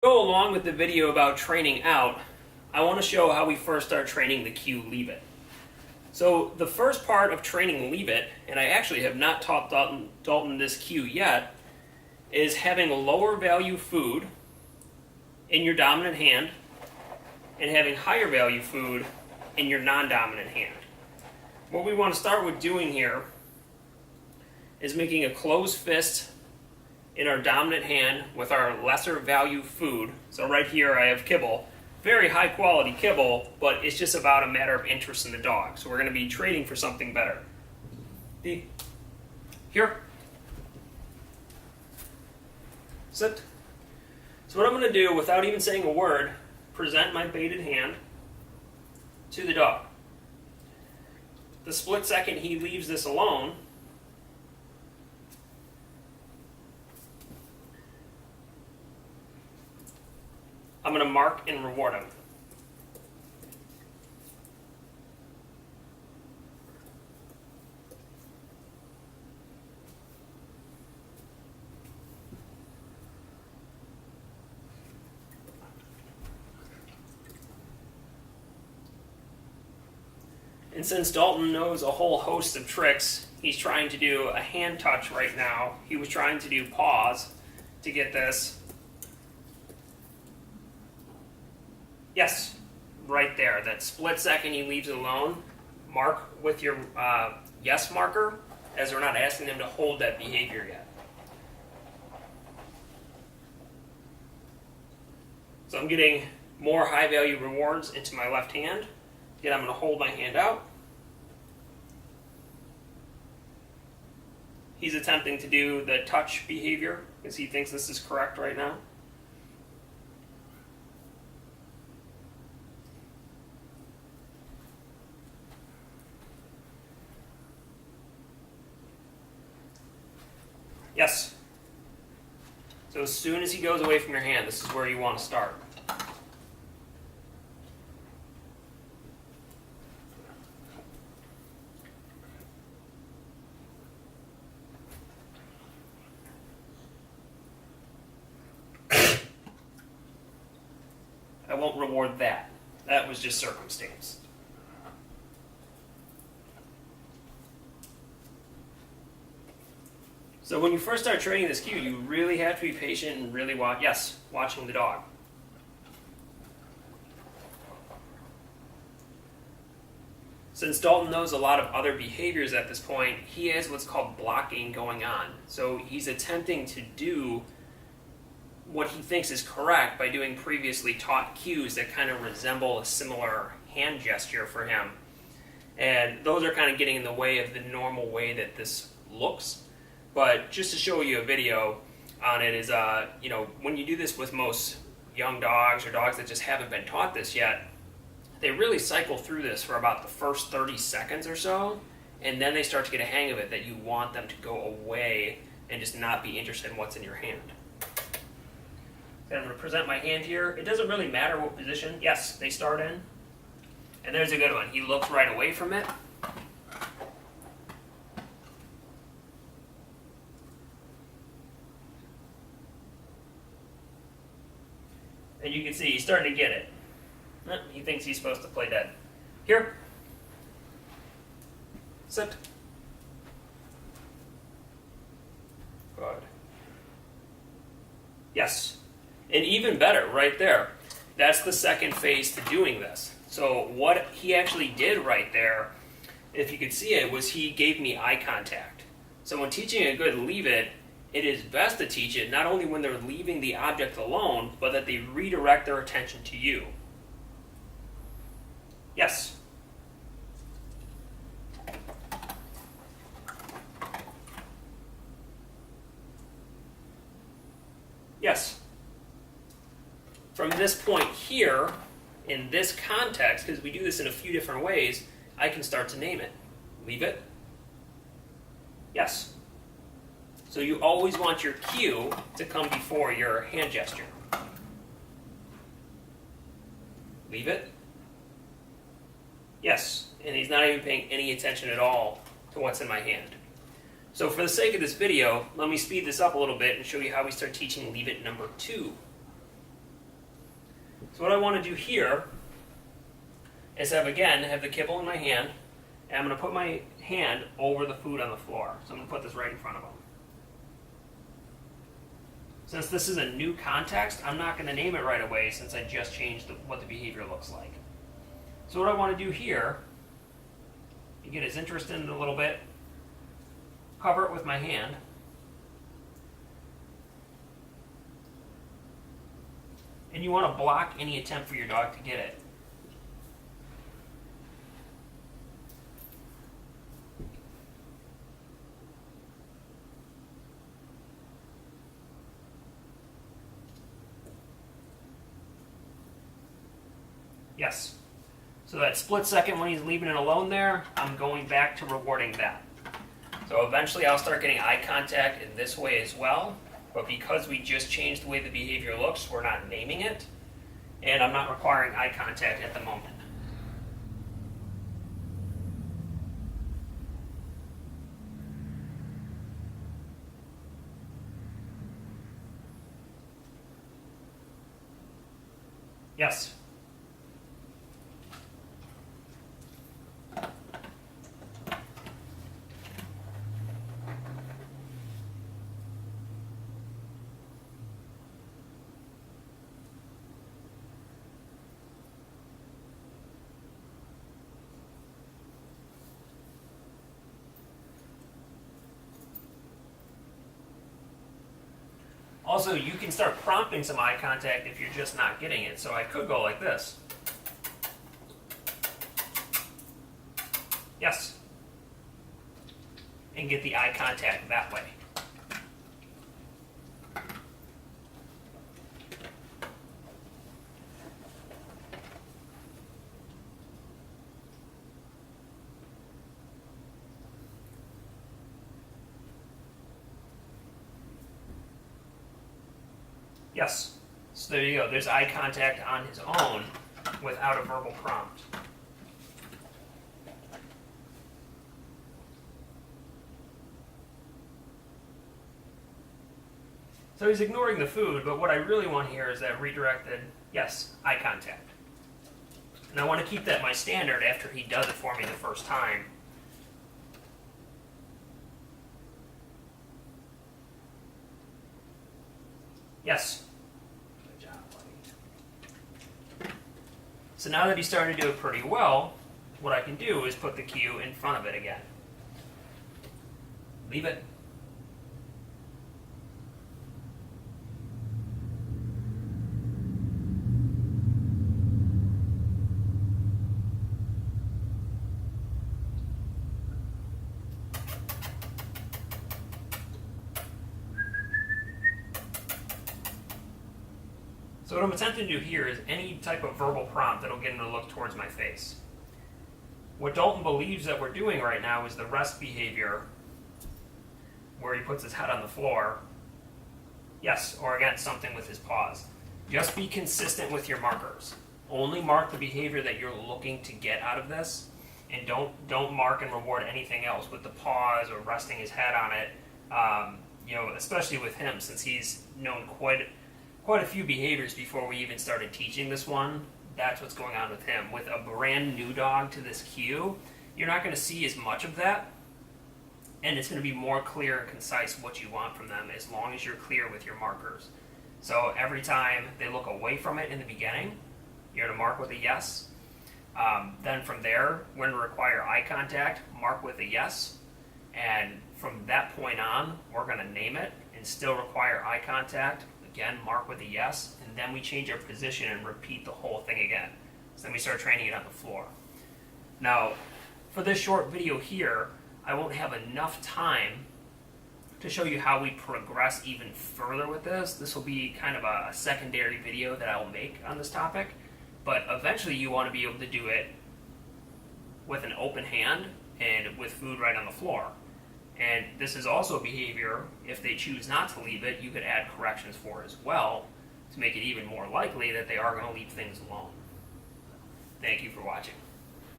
Go along with the video about training out, I want to show how we first start training the cue leave it. So the first part of training leave it, and I actually have not taught Dalton this cue yet, is having a lower value food in your dominant hand and having higher value food in your non-dominant hand. What we want to start with doing here is making a closed fist in our dominant hand with our lesser value food. So right here I have kibble, very high quality kibble, but it's just about a matter of interest in the dog. So we're going to be trading for something better. Here. Sit. So what I'm going to do, without even saying a word, present my baited hand to the dog. The split second he leaves this alone, I'm going to mark and reward him. And since Dalton knows a whole host of tricks, he's trying to do a hand touch right now. He was trying to do paws to get this. Yes, right there. That split second he leaves it alone, mark with your yes marker, as we're not asking them to hold that behavior yet. So I'm getting more high value rewards into my left hand. Again, I'm going to hold my hand out. He's attempting to do the touch behavior because he thinks this is correct right now. Yes. So as soon as he goes away from your hand, this is where you want to start. I won't reward that. That was just circumstance. So when you first start training this cue, you really have to be patient and really watching the dog. Since Dalton knows a lot of other behaviors at this point, he has what's called blocking going on. So he's attempting to do what he thinks is correct by doing previously taught cues that kind of resemble a similar hand gesture for him. And those are kind of getting in the way of the normal way that this looks. But just to show you a video on it is, when you do this with most young dogs or dogs that just haven't been taught this yet, they really cycle through this for about the first 30 seconds or so, and then they start to get a hang of it that you want them to go away and just not be interested in what's in your hand. So I'm going to present my hand here. It doesn't really matter what position. Yes, they start in. And there's a good one. He looks right away from it. And you can see he's starting to get it. He thinks he's supposed to play dead. Here. Sit. Good. Yes. And even better, right there. That's the second phase to doing this. So what he actually did right there, if you could see it, was he gave me eye contact. So when teaching a good leave it, it is best to teach it not only when they're leaving the object alone, but that they redirect their attention to you. Yes. Yes. From this point here, in this context, because we do this in a few different ways, I can start to name it. Leave it. Yes. So you always want your cue to come before your hand gesture. Leave it. Yes. And he's not even paying any attention at all to what's in my hand. So for the sake of this video, let me speed this up a little bit and show you how we start teaching leave it number 2. So what I want to do here is have the kibble in my hand, and I'm going to put my hand over the food on the floor. So I'm going to put this right in front of him. Since this is a new context, I'm not going to name it right away since I just changed what the behavior looks like. So what I want to do here, to get his interest in it a little bit, cover it with my hand. And you want to block any attempt for your dog to get it. Yes. So that split second when he's leaving it alone there, I'm going back to rewarding that. So eventually I'll start getting eye contact in this way as well, but because we just changed the way the behavior looks, we're not naming it, and I'm not requiring eye contact at the moment. Yes. Also, you can start prompting some eye contact if you're just not getting it. So I could go like this. Yes. And get the eye contact that way. Yes. So there you go. There's eye contact on his own without a verbal prompt. So he's ignoring the food, but what I really want here is that redirected, yes, eye contact. And I want to keep that my standard after he does it for me the first time. Yes. Good job, buddy. So now that he's starting to do it pretty well, what I can do is put the cue in front of it again. Leave it. So what I'm attempting to do here is any type of verbal prompt that'll get him to look towards my face. What Dalton believes that we're doing right now is the rest behavior, where he puts his head on the floor. Yes, or again, something with his paws. Just be consistent with your markers. Only mark the behavior that you're looking to get out of this, and don't mark and reward anything else with the paws or resting his head on it. Especially with him, since he's known quite a few behaviors before we even started teaching this one. That's what's going on with him. With a brand new dog to this cue, you're not going to see as much of that, and it's going to be more clear and concise what you want from them as long as you're clear with your markers. So every time they look away from it in the beginning, you're going to mark with a yes. Then from there, we're going to require eye contact, mark with a yes, and from that point on, we're going to name it and still require eye contact. Again, mark with a yes, and then we change our position and repeat the whole thing again. So then we start training it on the floor. Now, for this short video here, I won't have enough time to show you how we progress even further with this. This will be kind of a secondary video that I will make on this topic, but eventually you want to be able to do it with an open hand and with food right on the floor. And this is also a behavior, if they choose not to leave it, you could add corrections for as well to make it even more likely that they are going to leave things alone. Thank you for watching.